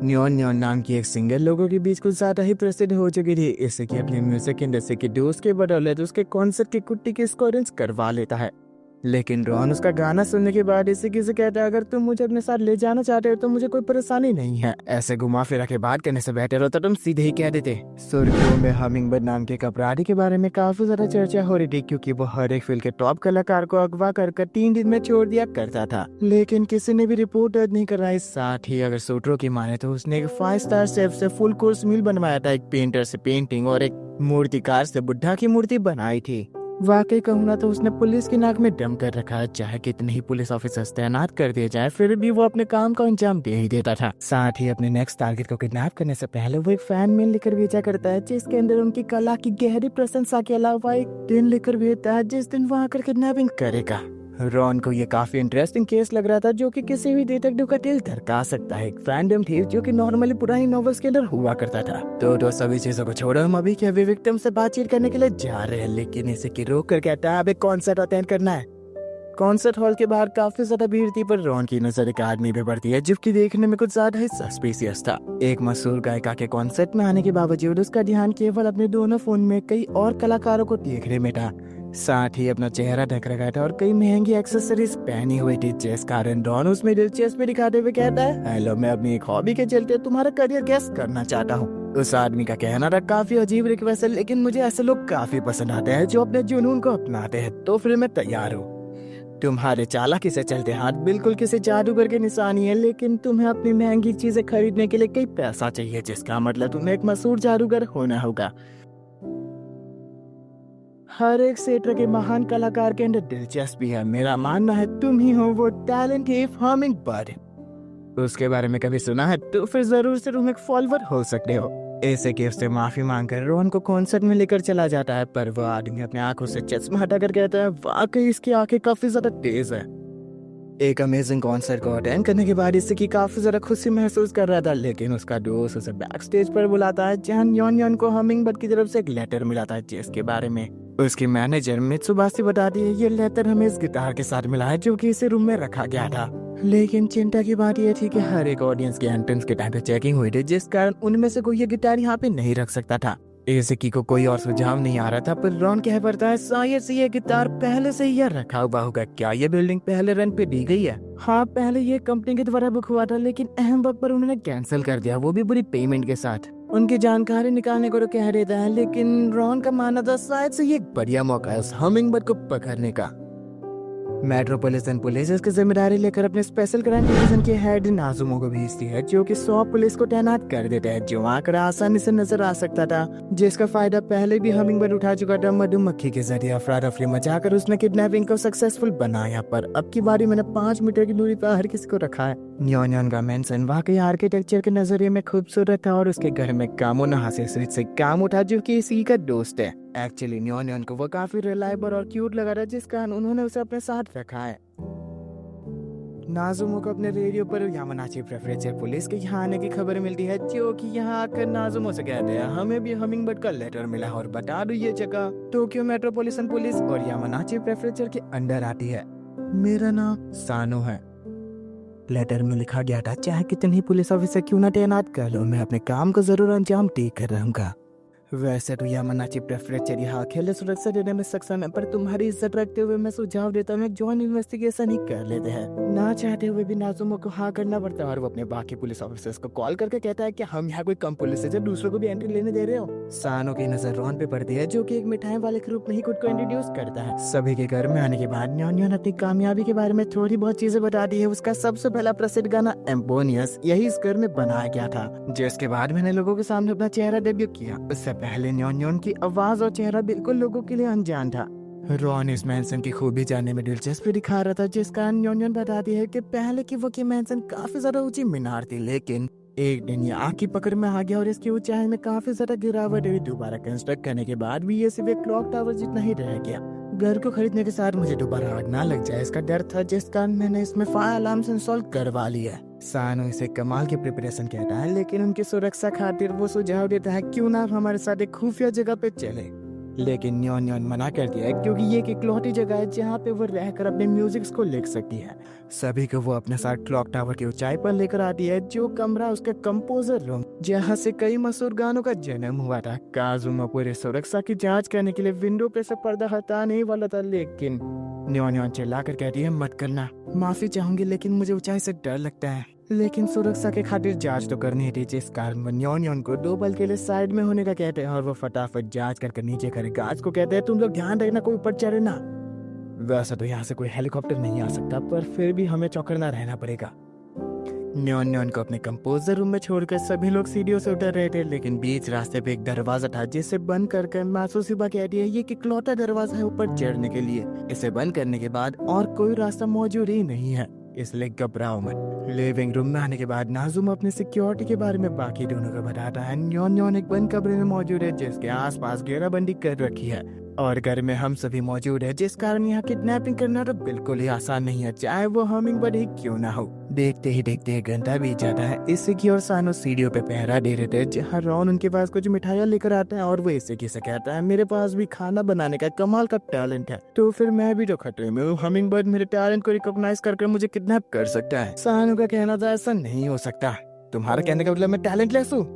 Neon neon नाम की एक सिंगर लोगों के बीच कुछ ज्यादा ही प्रसिद्ध हो चुकी थी। इससे कि अपनी म्यूजिक इंडस्ट्री के दोस्त के बदौलत उसके कॉन्सर्ट की कुट्टी की स्कोरेंस करवा लेता है। लेकिन रॉन उसका गाना सुनने के बाद इसे किसी कहता है, अगर तुम मुझे अपने साथ ले जाना चाहते हो तो मुझे कोई परेशानी नहीं है। ऐसे घुमा फिरा के बात करने से बेहतर होता तुम सीधे ही कह देते। सुर्खियों में हमिंगबर्ड नाम के एक अपराधी के बारे में काफी ज्यादा चर्चा हो रही थी, क्योंकि वो हर एक फिल्म के टॉप कलाकार को अगवा कर 3 दिन में छोड़ दिया करता था, लेकिन किसी ने भी रिपोर्ट दर्ज नहीं कराई। साथ ही अगर सूत्रों की माने तो उसने एक 5 स्टार शेफ से फुल कोर्स मील बनवाया था, एक पेंटर से पेंटिंग और एक मूर्तिकार से बुद्धा की मूर्ति बनाई थी। वाकई कहूँ ना तो उसने पुलिस की नाक में दम कर रखा है। चाहे कितने ही पुलिस ऑफिसर्स तैनात कर दिए जाए, फिर भी वो अपने काम का अंजाम दे ही देता था। साथ ही अपने नेक्स्ट टारगेट को किडनैप करने से पहले वो एक फैन मेल लेकर भेजा करता है, जिसके अंदर उनकी कला की गहरी प्रशंसा के अलावा एक दिन लेकर भेजता है जिस दिन वो आकर किडनैपिंग करेगा। रॉन को ये काफी इंटरेस्टिंग केस लग रहा था, जो कि किसी भी डिटेक्टिव का दिल धड़का सकता है। एक फैंडम थी जो कि नॉर्मली पुरानी नॉवेल्स के अंदर हुआ करता था। तो सभी चीजों को छोड़ो, हम अभी के विक्टिम से बातचीत करने के लिए जा रहे हैं, लेकिन इसे की रोक कर कहता है अब एक कॉन्सर्ट अटेंड करना है। कॉन्सर्ट हॉल के बाहर काफी ज्यादा भीड़ थी, पर रॉन की नजर एक आदमी पे पड़ती है जो कि देखने में कुछ ज्यादा ही सस्पिशियस था। एक मशहूर गायिका के कॉन्सर्ट में आने के बावजूद उसका ध्यान केवल अपने दोनों फोन में कई और कलाकारों को देखने में था। साथ ही अपना चेहरा ढक रखा था और कई महंगी एक्सेसरीज पहनी हुई थी, जिस कारण रॉन उसमें दिलचस्पी दिखाते हुए कहता है, हेलो, मैं अपनी एक हॉबी के चलते तुम्हारा करियर गेस करना चाहता हूँ। उस आदमी का कहना था काफी अजीब रिक्वेस्ट है, लेकिन मुझे ऐसे लोग काफी पसंद आते हैं जो अपने जुनून को अपनाते हैं, तो फिर मैं तैयार हूँ। तुम्हारे चालाकी से चलते हाथ बिल्कुल किसी जादूगर के निशानी है, लेकिन तुम्हें अपनी महंगी चीजें खरीदने के लिए कई पैसा चाहिए, जिसका मतलब तुम्हें एक मशहूर जादूगर होना होगा। हर एक क्षेत्र के महान कलाकार के अंदर दिलचस्पी है। मेरा मानना है तुम ही हो वो टैलेंटेड हमिंगबर्ड। उसके बारे में कभी सुना है? तो फिर जरूर से तुम एक फॉलोअर हो सकते हो। ऐसे कि उससे माफी मांगकर रॉन को कॉन्सर्ट में लेकर चला जाता है, पर वह आदमी अपने आंखों से चश्मा हटाकर कहता है, वाकई इसकी आंखें काफी ज्यादा तेज है। एक अमेजिंग कॉन्सर्ट को अटेंड करने के बाद इससे की काफी ज्यादा खुशी महसूस कर रहा था, लेकिन उसका दोस्त उसे बैक स्टेज पर बुलाता है, जहां न्योन न्योन को हमिंगबर्ड की तरफ से एक लेटर मिला था, जिसके बारे में उसकी मैनेजर मित्सुबाशी बताती है, ये लेटर हमें इस गिटार के साथ मिला है जो कि इसे रूम में रखा गया था। लेकिन चिंता की बात यह थी कि हर एक ऑडियंस के एंट्रेंस के टाइम पे चेकिंग हुई थी, जिस कारण उनमें से कोई ये गिटार यहाँ पे नहीं रख सकता था। एसेकी को कोई और सुझाव नहीं आ रहा था, पर रॉन कह पड़ता है, शायद से ये गिटार पहले से ही रखा हुआ होगा। क्या ये बिल्डिंग पहले रेंट पे दी गई है? हाँ, पहले ये कंपनी के द्वारा बुक हुआ था, लेकिन अहम वक्त पर उन्होंने कैंसिल कर दिया, वो भी पूरी पेमेंट के साथ। उनकी जानकारी निकालने को तो कह देता है, लेकिन रॉन का मानना था शायद से ये एक बढ़िया मौका है उस हमिंगबर्ड को पकड़ने का। मेट्रोपॉलिटन पुलिस इसकी जिम्मेदारी लेकर अपने स्पेशल क्राइम डिवीजन के हेड नाजुमो को भेजती है, जो कि 100 पुलिस को तैनात कर देते हैं, जो आकर आसानी से नजर आ सकता था, जिसका फायदा पहले भी हमिंगबर्ड उठा चुका था। मधुमक्खी के जरिए अफरा तफरी मचाकर उसने किडनैपिंग को सक्सेसफुल बनाया, पर अब की बारी मैंने 5 मीटर की दूरी पर हर किसी को रखा है। न्योन का मेंशन वाकई आर्किटेक्चर के नजरिए में खूबसूरत था, और उसके घर में कामो नहासे से काम उठा, जो कि इसी का दोस्त है। एक्चुअली न्योन को वो काफी रिलायबल और क्यूट लगा था, जिस कारण उन्होंने उसे अपने साथ रखा है। नाजुमो को अपने रेडियो पर यामानाची प्रेफरेंशियल पुलिस के यहाँ आने की खबर मिलती है, जो कि यहाँ आकर नाजुमो से कहते हैं, हमें भी हमिंगबर्ड का लेटर मिला और बता दो ये जगह टोक्यो मेट्रोपॉलिटन पुलिस और यामानाची प्रेफरेंशियल के अंडर आती है। मेरा नाम सानो है। लेटर में लिखा गया था, चाहे कितने ही पुलिस ऑफिसर क्यों ना तैनात कर लो, मैं अपने काम को जरूर अंजाम देकर रहूंगा। वैसे तो यामानाची प्रेफरेंशियल यहाँ अकेले सुरक्षा देने में सक्षम है, पर तुम्हारी इज्जत रखते हुए मैं सुझाव देता हूँ जॉइंट इन्वेस्टिगेशन ही कर लेते हैं। ना चाहते हुए भी नाजुमो को हाँ करना पड़ता है, और वो अपने बाकी पुलिस ऑफिसर्स को कॉल करके कहता है कि हम यहाँ कोई कम पुलिस है जो दूसरों को भी एंट्री लेने दे रहे हो। सानो की नजर रॉन पे पड़ती है, जो कि एक मिठाई वाले के रूप में ही खुद को इंट्रोड्यूस करता है। सभी के घर में आने के बाद न्योन अपनी कामयाबी के बारे में थोड़ी बहुत चीजें बताती है। उसका सबसे पहला प्रसिद्ध गाना एम्पोनियस यही इस घर में बनाया गया था, जिसके बाद मैंने लोगों के सामने अपना चेहरा डेब्यू किया। उससे पहले न्योन की आवाज और चेहरा बिल्कुल लोगों के लिए अनजान था। रॉन इस मैंसन की खूबी जानने में दिलचस्पी दिखा रहा था, जिस कारण न्योन बताती है कि पहले की वो की मैंसन काफी ज्यादा ऊंची मीनार थी, लेकिन एक दिन ये आग की पकड़ में आ गया और इसकी ऊंचाई में काफी ज्यादा गिरावट हुई। दोबारा कंस्ट्रक्ट करने के बाद भी ये सिर्फ एक क्लॉक टावर जितना ही रह गया। घर को खरीदने के साथ मुझे दोबारा आग ना लग जाए इसका डर था, जिस कारण मैंने इसमें फायर अलार्म इंस्टॉल करवा लिया है। सानो इसे कमाल की प्रिपरेशन कहता है, लेकिन उनकी सुरक्षा खातिर वो सुझाव देता है क्यों ना हमारे साथ एक खुफिया जगह पे चले। लेकिन न्योन न्योन मना कर दिया है क्योंकि ये एक इकलौती जगह है जहाँ पे वो रहकर अपने म्यूजिक को लिख सकती है। सभी को वो अपने साथ क्लॉक टावर की ऊंचाई पर लेकर आती है, जो कमरा उसका कंपोजर रूम जहाँ से कई मशहूर गानों का जन्म हुआ था। काजुमा पूरे सुरक्षा की जांच करने के लिए विंडो पे से पर्दा हटाने वाला था, लेकिन न्योन न्योन चिल्लाकर कहती है मत करना, माफी चाहूंगी लेकिन मुझे ऊंचाई से डर लगता है। लेकिन सुरक्षा के खातिर जांच तो करनी थी, जिस कारण वो न्योन न्योन को 2 पल के लिए साइड में होने का कहते हैं और वो फटाफट जांच करके नीचे खड़े गार्ड्स को कहते हैं तुम लोग ध्यान रखना कोई ऊपर चढ़े ना। वैसे तो यहाँ से कोई हेलीकॉप्टर नहीं आ सकता, पर फिर भी हमें चौकन्ना रहना पड़ेगा। न्योन न्योन को अपने कंपोजर रूम में छोड़कर सभी लोग सीढ़ियों से उतर रहे थे, लेकिन बीच रास्ते पे एक दरवाजा था जिसे बंद कर मासूसिबा कहती है ये इकलौता दरवाजा है ऊपर चढ़ने के लिए। इसे बंद करने के बाद और कोई रास्ता मौजूद ही नहीं है, इसलिए घबराओ मत। लिविंग रूम में आने के बाद नाजुम अपने सिक्योरिटी के बारे में बाकी दोनों को बताता है। न्योन न्योन एक बंद कमरे में मौजूद है जिसके आसपास घेराबंदी कर रखी है और घर में हम सभी मौजूद है, जिस कारण यहाँ किडनैपिंग करना तो बिल्कुल ही आसान नहीं है, चाहे वो हमिंग बर्ड ही क्यों ना हो। देखते ही देखते एक घंटा बीत जाता है। इसेकी और सानो सीढ़ियों पे पहरा दे रहे थे, जहाँ रॉन उनके पास कुछ मिठाइयाँ लेकर आता है और वो इसेकी से कहता है मेरे पास भी खाना बनाने का कमाल का टैलेंट है, तो फिर मैं भी तो खतरे में हूँ। हमिंग बर्ड मेरे टैलेंट को रिकॉग्नाइज करके मुझे किडनैप कर सकता है। सानो का कहना था ऐसा नहीं हो सकता, तुम्हारा कहने का मतलब मैं टैलेंटलेस हूँ?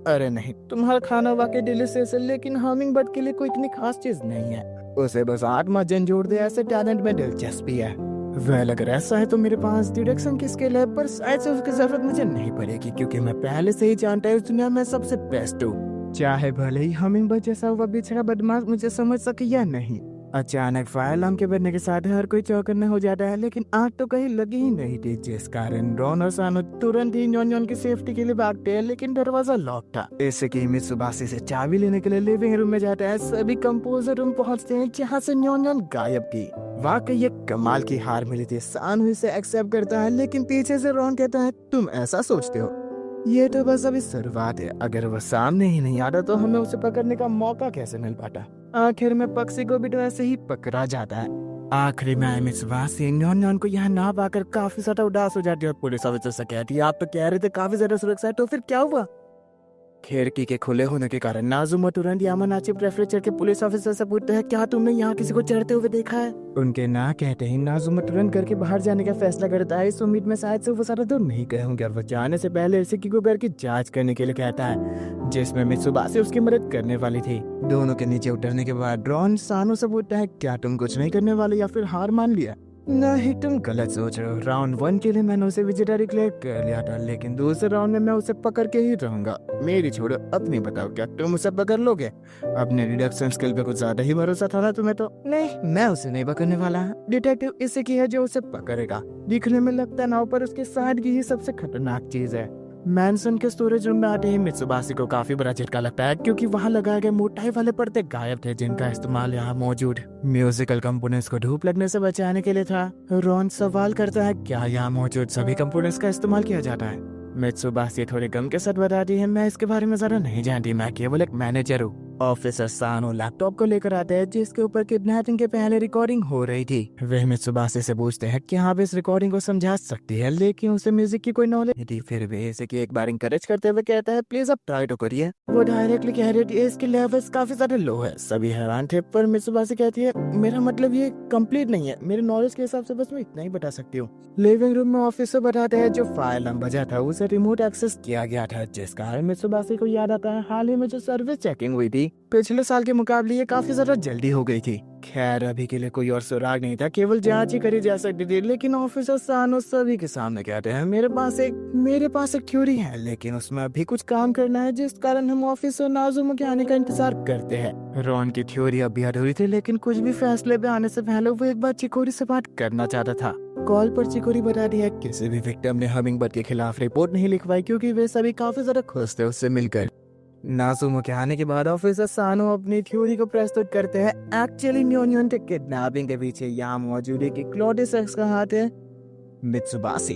अरे नहीं, तुम्हारा खाना वाकई डिलीशियस है, लेकिन हमिंग बर्ड के लिए कोई इतनी खास चीज नहीं है, उसे बस आत्मा झंझोड़ दे, ऐसे टैलेंट में दिलचस्पी है। वेल अगर ऐसा है तो मेरे पास डिडक्शन की स्किल है, पर शायद से उसकी जरूरत मुझे नहीं पड़ेगी क्योंकि मैं पहले से ही जानता हूँ इस दुनिया में सबसे बेस्ट हूँ, चाहे भले ही हमिंग बर्ड जैसा वह बिछड़ा बदमाश मुझे समझ सके या नहीं। अचानक फायर अलार्म के बजने के साथ हर कोई चौकन्ना हो जाता है, लेकिन आग तो कहीं लगी ही नहीं थी, जिस कारण रॉन और सानो तुरंत ही न्योन न्योन की सेफ्टी के लिए भागते हैं, लेकिन दरवाजा लॉक था। इसकी मित्सुबाशी से चाबी लेने के लिए लिविंग रूम में जाता है। सभी कंपोजर रूम पहुंचते हैं जहां से न्योन न्योन गायब थी। वाकई ये कमाल की हार मिली थी। सानो इसे एक्सेप्ट करता है, लेकिन पीछे से रॉन कहता है तुम ऐसा सोचते हो, ये तो बस अभी शुरुआत है, अगर वो सामने ही नहीं आता तो हमें उसे पकड़ने का मौका कैसे मिल पाता। आखिर में पक्षी को भी तो ऐसे ही पकड़ा जाता है। आखिरी में मित्सुबाशी न्योन न्योन को यहाँ ना पाकर काफी ज्यादा उदास हो जाती है और पुलिस ऑफिसर से कहती है आप तो कह रहे थे काफी ज्यादा सुरक्षा है, तो फिर क्या हुआ? खिड़की के खुले होने के कारण नाजुमा तुरंत यामानाची प्रेफरेचर के पुलिस ऑफिसर से पूछते हैं क्या तुमने यहाँ किसी को चढ़ते हुए देखा है? उनके ना कहते ही नाजुमा तुरंत घर के बाहर जाने का फैसला करता है, इस उम्मीद में शायद से वो सारा दूर नहीं गए होंगे, और वो जाने से पहले इसेकी को घर की जांच करने के लिए कहता है, जिसमें मित्सुबाशी उसकी मदद करने वाली थी। दोनों के नीचे उतरने के बाद रॉन सानो से पूछता है क्या तुम कुछ नहीं करने वाले या फिर हार मान लिया? नहीं, तुम गलत सोच रहे हो। राउंड 1 के लिए मैंने उसे विजेता डिक्लेयर कर लिया था, लेकिन दूसरे राउंड में मैं उसे पकड़ के ही रहूंगा। मेरी छोड़ो, अपनी बताओ क्या तुम उसे पकड़ लोगे? अपने डिडक्शन स्किल पे कुछ ज्यादा ही भरोसा था ना तुम्हें तो। नहीं, मैं उसे नहीं पकड़ने वाला। डिटेक्टिव इसेकी है जो उसे पकड़ेगा। दिखने में लगता ना हो, पर उसके सादगी ही सबसे खतरनाक चीज है। मैंसन के स्टोरेज रूम में आते ही मित्सुबाशी को काफी बड़ा झटका लगता है, क्योंकि वहां लगाए गए मोटाई वाले पर्दे गायब थे जिनका इस्तेमाल यहाँ मौजूद म्यूजिकल कंपोनेंट्स को धूप लगने से बचाने के लिए था। रॉन सवाल करता है क्या यहाँ मौजूद सभी कंपोनेंट्स का इस्तेमाल किया जाता है? मित्सुबाशी थोड़े गम के साथ बताती है मैं इसके बारे में ज्यादा नहीं जानती, मैं केवल एक मैनेजर हूँ। ऑफिसर सानो लैपटॉप को लेकर आते हैं जिसके ऊपर किडनैपिंग के पहले रिकॉर्डिंग हो रही थी। वे मित्सुबाशी से पूछते हैं कि आप इस रिकॉर्डिंग को समझा सकती है, लेकिन उसे म्यूजिक की कोई नॉलेज नहीं थी। फिर वे इसे की एक बार इंकरेज करते हुए कहता है प्लीज आप ट्राई तो करिए। वो डायरेक्टली कह रही है इसके लेवल्स काफी ज्यादा लो है। सभी हैरान थे, पर मित्सुबाशी कहती है मेरा मतलब ये कंप्लीट नहीं है, मेरे नॉलेज के हिसाब से बस मैं इतना ही बता सकती हूँ। लिविंग रूम में ऑफिसर बताते हैं जो फायर अलार्म बजा था उसे रिमोट एक्सेस किया गया था, जिस कारण मित्सुबाशी को याद आता है हाल ही में जो सर्विस चेकिंग हुई थी पिछले साल के मुकाबले ये काफी ज्यादा जल्दी हो गई थी। खैर अभी के लिए कोई और सुराग नहीं था, केवल जांच ही करी जा सकती थी। लेकिन ऑफिसर सानो सभी के सामने कहते हैं मेरे पास एक थ्योरी है, लेकिन उसमें अभी कुछ काम करना है, जिस कारण हम ऑफिसर नाजुमा के आने का इंतजार करते हैं। रॉन की थ्योरी अभी अधूरी थी, लेकिन कुछ भी फैसले पे आने से पहले वो एक बार चिकोरी से बात करना चाहता था। कॉल पर चिकोरी बता दिया किसी भी विक्टिम ने हमिंगबर्ड के खिलाफ रिपोर्ट नहीं लिखवाई, क्योंकि वे सभी काफी ज्यादा खुश थे उससे मिलकर। नाजुमा के आने के बाद ऑफिसर सानो अपनी थ्योरी को प्रस्तुत करते हैं। एक्चुअली न्योन न्योन के किडनैपिंग के पीछे यहाँ मौजूद एक इकलौते शख्स का हाथ है, मित्सुबाशी।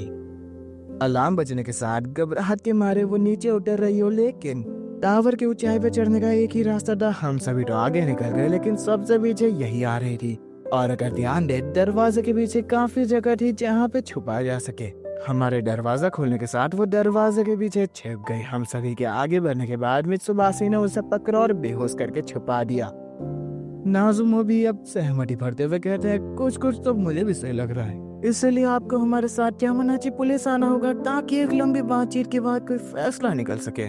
अलार्म बजने के साथ घबराहट के मारे वो नीचे उतर रही हो, लेकिन टावर की ऊंचाई पे चढ़ने का एक ही रास्ता था। हम सभी तो आगे निकल गए, लेकिन सबसे पीछे यही आ रही थी। और अगर ध्यान दे दरवाजे के पीछे काफी जगह थी जहाँ पे छुपाया जा सके। हमारे दरवाजा खोलने के साथ वो दरवाजे के पीछे छिप गई। हम सभी के आगे बढ़ने के बाद मित्सुबाशी ने उसे पकड़ा और बेहोश करके छुपा दिया। नाज़ुमो भी अब सहमति भरते हुए कहते हैं कुछ कुछ तो मुझे भी सही लग रहा है, इसलिए आपको हमारे साथ यामानाची पुलिस आना होगा ताकि एक लंबी बातचीत के बाद कोई फैसला निकल सके।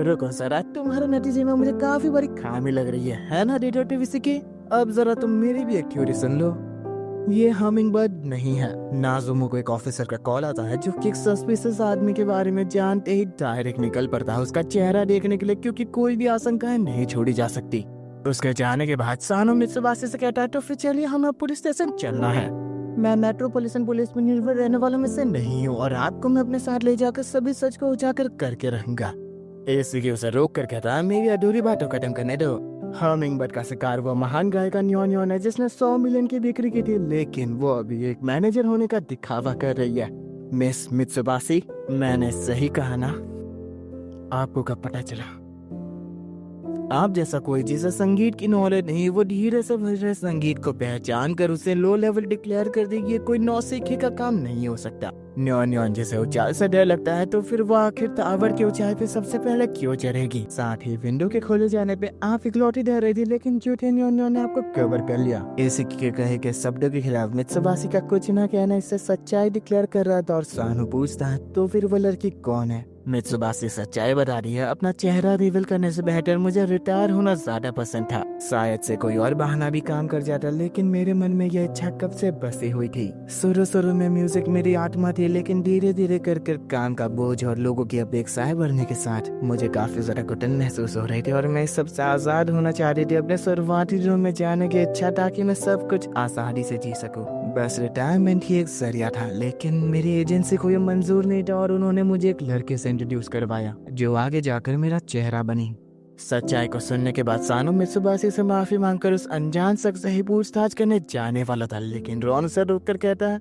रुको सर, आज तुम्हारे नतीजे में मुझे काफी बड़ी खामी लग रही है ना डिटेक्टिव इसिकी? अब जरा तुम मेरी भी एक थ्योरी सुन लो। ये हमिंगबर्ड नहीं है। नाज़ुमो को एक ऑफिसर का कॉल आता है जो कि एक सस्पिशियस आदमी के बारे में जानते ही डायरेक्ट निकल पड़ता है उसका चेहरा देखने के लिए, क्योंकि कोई भी आशंकाएं नहीं छोड़ी जा सकती। उसके जाने के बाद सानो मित्सुबाशी से कहता है तो फिर चलिए हमें पुलिस स्टेशन चलना है। मैं मेट्रोपॉलिटन पुलिस में निर्भर रहने वालों में से नहीं हूँ और आपको मैं अपने साथ ले जाकर सभी सच को उजागर करके रहूंगा। इसीलिए उसे रोक कर कहता है मेरी अधूरी बातों खत्म करने दो। हमिंगबर्ड का शिकार वो महान गायिका न्योन है जिसने 100 मिलियन की बिक्री की थी, लेकिन वो अभी एक मैनेजर होने का दिखावा कर रही है। मिस मित्सुबाशी, मैंने सही कहा ना? आपको कब पता चला? आप जैसा कोई जिसे संगीत की नॉलेज नहीं, वो धीरे से बढ़ रहे संगीत को पहचान कर उसे लो लेवल डिक्लेयर कर देगी, ये कोई नौसिखी का काम नहीं हो सकता। न्योन जैसे ऊंचाई से डर लगता है तो फिर वो आखिर टावर की ऊंचाई पे सबसे पहले क्यों चढ़ेगी? साथ ही विंडो के खोले जाने पे आप इकलौती डर रही थी, लेकिन झूठे न्योन ने आपको कवर कर लिया। इसी के कहे के शब्दों के खिलाफ मित्सुबाशी का कुछ न कहना इससे सच्चाई डिक्लेयर कर रहा था और सानू पूछता है तो फिर वो लड़की कौन है? मित्सुबाशी सच्चाई बता रही है, अपना चेहरा रिवील करने से बेहतर मुझे रिटायर होना ज्यादा पसंद था। शायद से कोई और बहाना भी काम कर जाता, लेकिन मेरे मन में यह इच्छा कब से बसी हुई थी। शुरू में म्यूजिक मेरी आत्मा थी, लेकिन धीरे धीरे कर काम का बोझ और लोगों की अपेक्षाएं बढ़ने के साथ मुझे काफी ज्यादा घुटन महसूस हो रही थी और मैं सबसे आजाद होना चाहती थी। अपने शुरुआती रूम में जाने की इच्छा ताकि मैं सब कुछ आसानी से जी सकूं। बस रिटायरमेंट ही एक जरिया था, लेकिन मेरी एजेंसी को यह मंजूर नहीं था और उन्होंने मुझे एक लड़के से इंट्रोड्यूस करवाया जो आगे जाकर मेरा चेहरा बनी। सच्चाई को सुनने के बाद सानो मित्सुबाशी से माफी मांगकर उस अनजान शख्स से ही पूछताछ करने जाने वाला था, लेकिन रॉन उसे रोककर कहता है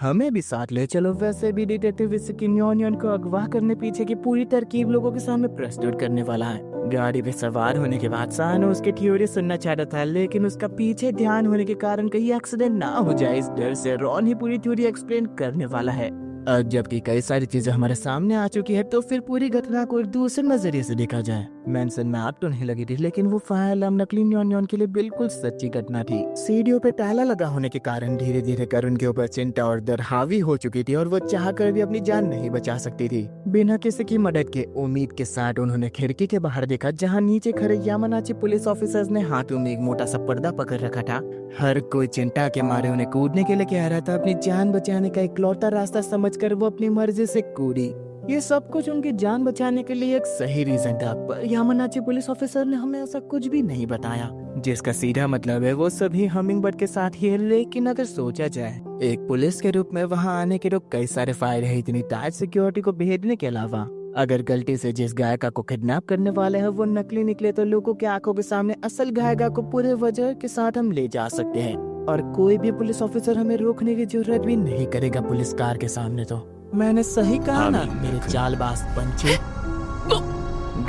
हमें भी साथ ले चलो। वैसे भी डिटेक्टिव इसिकी न्योन को अगवा करने पीछे की पूरी तरकीब लोगों के सामने प्रस्तुत करने वाला है। गाड़ी पे सवार होने के बाद सानो उसकी थ्योरी सुनना चाहता था, लेकिन उसका पीछे ध्यान होने के कारण कहीं एक्सीडेंट ना हो जाए, इस डर से रॉन ही पूरी थ्योरी एक्सप्लेन करने वाला है। अब जबकि कई सारी चीजें हमारे सामने आ चुकी है तो फिर पूरी घटना को एक दूसरे नजरिए से देखा जाए। मेंशन में आग तो नहीं लगी थी, लेकिन वो फायर अलार्म नकली न्योन के लिए बिल्कुल सच्ची घटना थी। सीढ़ियों पे ताला लगा होने के कारण धीरे धीरे कर उनके ऊपर चिंता और डर हावी हो चुकी थी और वो चाहकर भी अपनी जान नहीं बचा सकती थी। बिना किसी की मदद के उम्मीद के साथ उन्होंने खिड़की के बाहर देखा, जहाँ नीचे खड़े यामानाची पुलिस ऑफिसर्स ने हाथों में एक मोटा सा पर्दा पकड़ रखा था। हर कोई चिंता के मारे उन्हें कूदने के लिए कह रहा था। अपनी जान बचाने का इकलौता रास्ता समझकर वो अपनी मर्जी से कूदी। ये सब कुछ उनकी जान बचाने के लिए एक सही रीजन था, पर यामानाची पुलिस ऑफिसर ने हमें ऐसा कुछ भी नहीं बताया, जिसका सीधा मतलब है वो सभी हमिंगबर्ड के साथ ही है। लेकिन अगर सोचा जाए एक पुलिस के रूप में वहाँ आने के तो कई सारे फायदे हैं, इतनी टाइट सिक्योरिटी को भेजने के अलावा अगर गलती से जिस गायिका को किडनैप करने वाले हैं वो नकली निकले तो लोगों की आंखों के सामने असल गायिका को पूरे वजह के साथ हम ले जा सकते हैं और कोई भी पुलिस ऑफिसर हमें रोकने की जरूरत भी नहीं करेगा पुलिस कार के सामने। तो मैंने सही कहा ना मेरे चालबाज पंछी?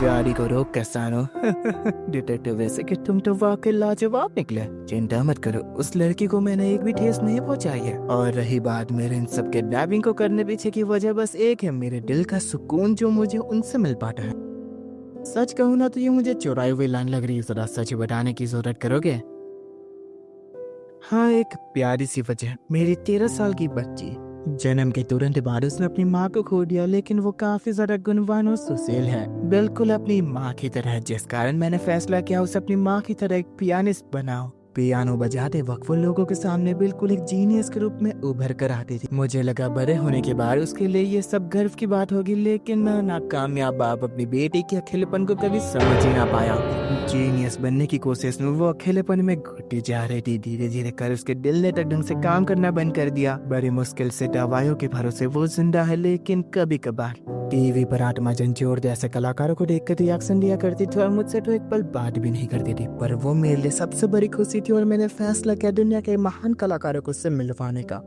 गाड़ी को रोक कर सानो डिटेक्टिव वैसे कि तुम तो वाकई लाजवाब निकले। चिंता मत करो, उस लड़की को मैंने एक भी ठेस नहीं पहुंचाई है। और रही बात मेरे इन सब किडनैपिंग को करने पीछे की वजह बस एक है, मेरे दिल का सुकून जो मुझे उनसे मिल पाता है। सच कहूँ ना तो ये मुझे चुराई हुई लाइन लग रही है, जरा सच बताने की जरूरत करोगे? हाँ, एक प्यारी सी वजह, मेरी 13 साल की बच्ची। जन्म के तुरंत बाद उसने अपनी माँ को खो दिया, लेकिन वो काफी ज्यादा गुणवान और सुशील है, बिल्कुल अपनी माँ की तरह, जिस कारण मैंने फैसला किया उसे अपनी माँ की तरह एक पियानिस्ट बनाओ। पियानो बजाते वक्त वो लोगों के सामने बिल्कुल एक जीनियस के रूप में उभर कर आती थी। मुझे लगा बड़े होने के बाद उसके लिए ये सब गर्व की बात होगी, लेकिन मैं नाकामयाब बाप अपनी बेटी के अकेलेपन को कभी समझ ही ना पाया। जीनियस बनने की कोशिश में वो अकेलेपन में घुटती जा रही थी। धीरे धीरे कर उसके दिल ने तक ढंग से काम करना बंद कर दिया। बड़ी मुश्किल से दवाइयों के भरोसे वो जिंदा है, लेकिन कभी कभार टीवी पर आत्मा झंझोर जैसे कलाकारों को देखकर रिएक्शन दिया करती थी और मुझसे तो एक पल बात भी नहीं करती थी, पर वो मेरे लिए सबसे बड़ी खुशी थी और मैंने फैसला किया दुनिया के महान कलाकारों को उससे मिलवाने का।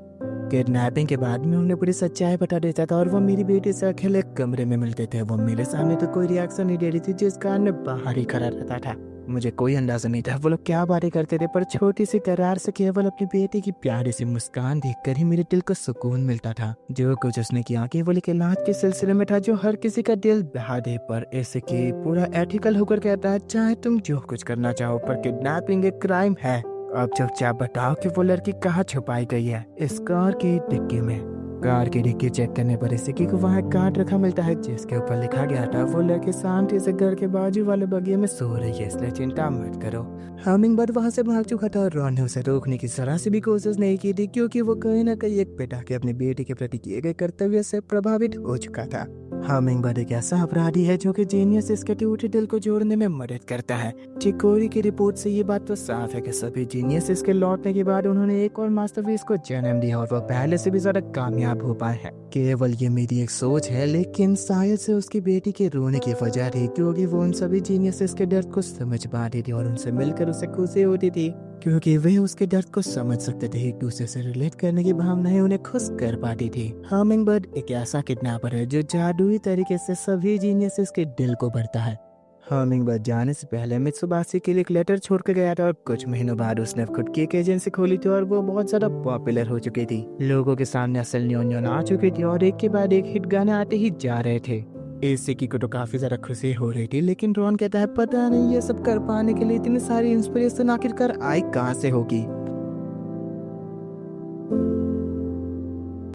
किडनैपिंग के बाद में उन्हें पूरी सच्चाई बता देता था और वो मेरी बेटी से अकेले कमरे में मिलते थे। वो मेरे सामने तो कोई रिएक्शन नहीं दे रही थी, जिस कारण मैं बाहर ही खड़ा रहता था। मुझे कोई अंदाजा नहीं था वो लोग क्या बातें करते थे, पर छोटी सी करार से केवल अपनी बेटी की प्यारी सी मुस्कान देखकर ही मेरे दिल को सुकून मिलता था। जो कुछ उसने किया केवल एक इलाज के सिलसिले में था जो हर किसी का दिल बहा दे, पर ऐसे कि पूरा एथिकल होकर कहता है चाहे तुम जो कुछ करना चाहो, पर किडनैपिंग एक क्राइम है। अब चुपचाप बताओ कि वो लड़की कहाँ छुपाई गई है। इस कार की डिक्की में। कार की डिक्की चेक करने पर इसी को वहाँ एक कार्ड रखा मिलता है जिसके ऊपर लिखा गया था वो लड़की शांति से घर के बाजू वाले बगिए में सो रही है, इसलिए चिंता मत करो। हमिंगबर्ड वहाँ से भाग चुका था और रॉन ने उसे रोकने की जरा सी भी कोशिश नहीं की थी, क्योंकि वो कहीं ना कहीं एक पिता के अपने बेटे के प्रति किए गए कर्तव्य से प्रभावित हो चुका था। हमिंगबर्ड एक ऐसा अपराधी है जो कि जीनियस इसके टूटे दिल को जोड़ने में मदद करता है। चिकोरी की रिपोर्ट से ये बात तो साफ है कि सभी जीनियस इसके लौटने के बाद उन्होंने एक और मास्टरपीस को जन्म दिया और वो पहले से भी ज्यादा कामयाब हो पाए हैं। केवल ये मेरी एक सोच है, लेकिन शायद से उसकी बेटी के रोने की वजह थी, क्योंकि वो उन सभी जीनियस के दर्द को समझ पाती थी और उनसे मिलकर उसे खुशी होती थी, क्योंकि वे उसके दर्द को समझ सकते थे। एक दूसरे से रिलेट करने की भावनाएं उन्हें खुश कर पाती थी। हमिंगबर्ड एक ऐसा किडनैपर है जो जादुई तरीके से सभी जीनियस के दिल को भरता है। हमिंगबर्ड जाने से पहले मित्सुबिशी के लिए एक लेटर छोड़ कर गया था और कुछ महीनों बाद उसने खुद की एक एजेंसी खोली थी और वो बहुत ज्यादा पॉपुलर हो चुकी थी। लोगों के सामने असल न्योन आ चुकी थी और एक के बाद एक हिट गाने आते ही जा रहे थे। एसीकी को तो काफी ज्यादा खुशी हो रही थी, लेकिन रॉन कहता है पता नहीं ये सब कर पाने के लिए इतनी सारी इंस्पिरेशन आखिरकार आई कहाँ से होगी।